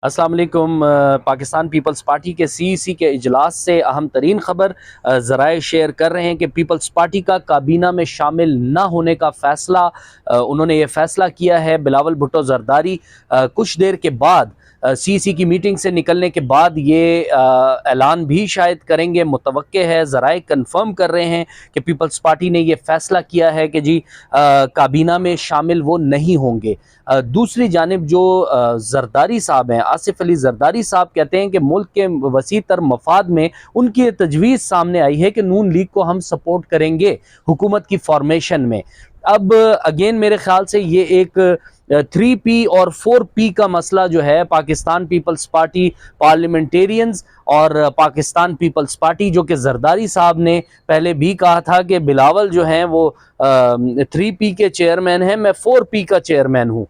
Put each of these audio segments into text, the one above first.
अस्सलाम वालेकुम। Pakistan peoples party के सीईसी के इजलास से अहम तरीन खबर ज़राए शेयर कर रहे हैं कि पीपल्स पार्टी का काबीना में शामिल न होने का फ़ैसला, उन्होंने ये फ़ैसला किया है। बिलावल भुट्टो ज़रदारी कुछ देर के बाद सीईसी की मीटिंग से निकलने के बाद ये ऐलान भी शायद करेंगे, मुतवक्के है। ज़राए कन्फर्म कर रहे हैं कि पीपल्स पार्टी ने ये फ़ैसला किया है कि जी काबीना में शामिल वो नहीं होंगे। दूसरी जानिब जो ज़रदारी साहब हैं, आसिफ अली ज़रदारी साहब कहते हैं कि मुल्क के वसी तर मफाद में उनकी तजवीज़ सामने आई है कि नून लीग को हम सपोर्ट करेंगे हुकूमत की फॉर्मेशन में। अब अगेन मेरे ख्याल से ये एक 3P और 4P का मसला जो है, पाकिस्तान पीपल्स पार्टी पार्लियामेंटेरियंस और पाकिस्तान पीपल्स पार्टी, जो कि ज़रदारी साहब ने पहले भी कहा था कि बिलावल जो हैं वो 3P के चेयरमैन हैं, मैं 4P का चेयरमैन हूँ।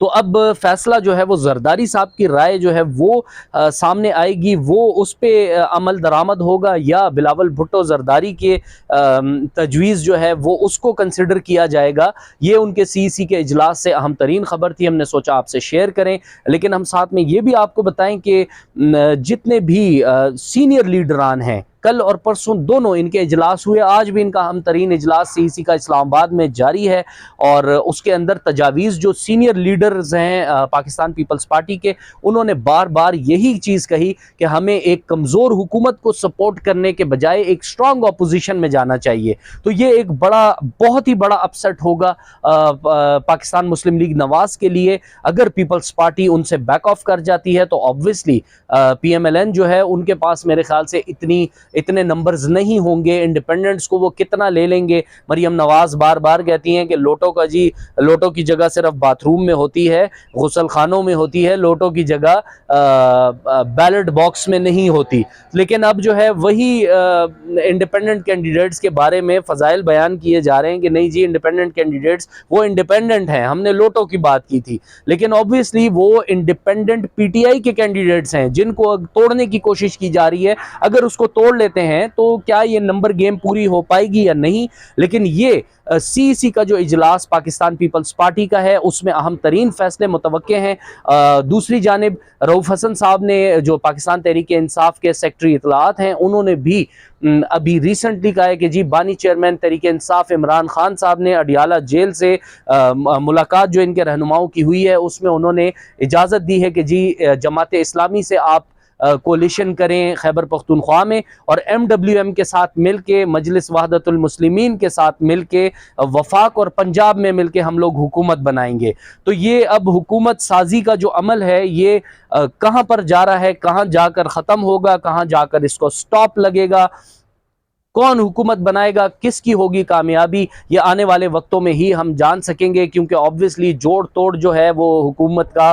तो अब फैसला जो है वो ज़रदारी साहब की राय जो है वो सामने आएगी, वो उस पे अमल दरामद होगा या बिलावल भुट्टो ज़रदारी के तजवीज़ जो है वो उसको कंसिडर किया जाएगा। ये उनके सीईसी के इजलास से अहम तरीन खबर थी, हमने सोचा आपसे शेयर करें। लेकिन हम साथ में ये भी आपको बताएं कि जितने भी सीनियर लीडरान हैं, कल और परसों दोनों इनके इजलास हुए, आज भी इनका अहम तरीन इजलास सीईसी का इस्लामाबाद में जारी है। और उसके अंदर तजावीज़ जो सीनियर लीडर्स हैं पाकिस्तान पीपल्स पार्टी के, उन्होंने बार बार यही चीज़ कही कि हमें एक कमज़ोर हुकूमत को सपोर्ट करने के बजाय एक स्ट्रॉन्ग अपोजिशन में जाना चाहिए। तो ये एक बहुत ही बड़ा अपसेट होगा पाकिस्तान मुस्लिम लीग नवाज के लिए। अगर पीपल्स पार्टी उनसे बैक ऑफ कर जाती है तो ऑब्वियसली PMLN जो है उनके पास मेरे ख्याल से इतने नंबर्स नहीं होंगे। इंडिपेंडेंट्स को वो कितना ले लेंगे। मरियम नवाज बार बार कहती हैं कि लोटो की जगह सिर्फ बाथरूम में होती है, गुसल खानों में होती है, लोटो की जगह बैलेट बॉक्स में नहीं होती। लेकिन अब जो है वही इंडिपेंडेंट कैंडिडेट्स के बारे में फ़ज़ाइल बयान किए जा रहे हैं कि नहीं जी, इंडिपेंडेंट कैंडिडेट्स वो इंडिपेंडेंट हैं, हमने लोटो की बात की थी। लेकिन ऑब्वियसली वो इंडिपेंडेंट PTI के कैंडिडेट्स हैं जिनको तोड़ने की कोशिश की जा रही है। अगर उसको तोड़ लेते हैं तो क्या ये नंबर गेम पूरी हो पाएगी या नहीं। लेकिन ये सीईसी का जो इजलास पाकिस्तान पीपल्स पार्टी का है उसमें अहम तरीन फैसले मुतवक्के हैं। दूसरी जानिब रऊफ हसन साहब ने, जो पाकिस्तान तहरीक इंसाफ के सेक्रेटरी इतलात हैं, उन्होंने भी अभी रिसेंटली कहा है कि जी बानी चेयरमैन तहरीक इंसाफ इमरान खान साहब ने अडियाला जेल से मुलाकात जो इनके रहनुमाओं की हुई है उसमें उन्होंने इजाज़त दी है कि जी जमात इस्लामी से आप कोलिशन करें खैबर पख्तूनख्वा में, और MWM के साथ मिल के, मजलिस वहदतुल मुस्लिमीन के साथ मिल के, वफाक और पंजाब में मिल के हम लोग हुकूमत बनाएंगे। तो ये अब हुकूमत साजी का जो अमल है ये कहाँ पर जा रहा है, कहाँ जाकर ख़त्म होगा, कहाँ जाकर इसको स्टॉप लगेगा, कौन हुकूमत बनाएगा, किसकी होगी कामयाबी, ये आने वाले वक्तों में ही हम जान सकेंगे। क्योंकि ऑब्वियसली जोड़ तोड़ जो है वो हुकूमत का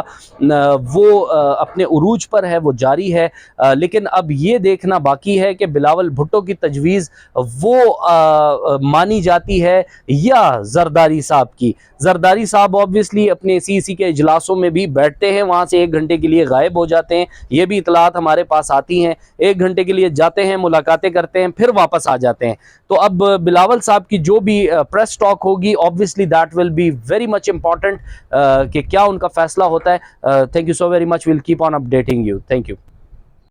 वो अपने उरूज पर है, वो जारी है। लेकिन अब ये देखना बाकी है कि बिलावल भुट्टो की तजवीज़ वो मानी जाती है या ज़रदारी साहब की। ज़रदारी साहब ऑब्वियसली अपने सीईसी के इजलासों में भी बैठते हैं, वहाँ से 1 घंटे के लिए गायब हो जाते हैं। ये भी इतलात हमारे पास आती हैं, 1 घंटे के लिए जाते हैं, मुलाकातें करते हैं, फिर वापस आ जाते हैं। तो अब बिलावल साहब की जो भी प्रेस टॉक होगी, obviously that will be very much important कि क्या उनका फैसला होता है। Thank you so very much, will keep on updating you. Thank you.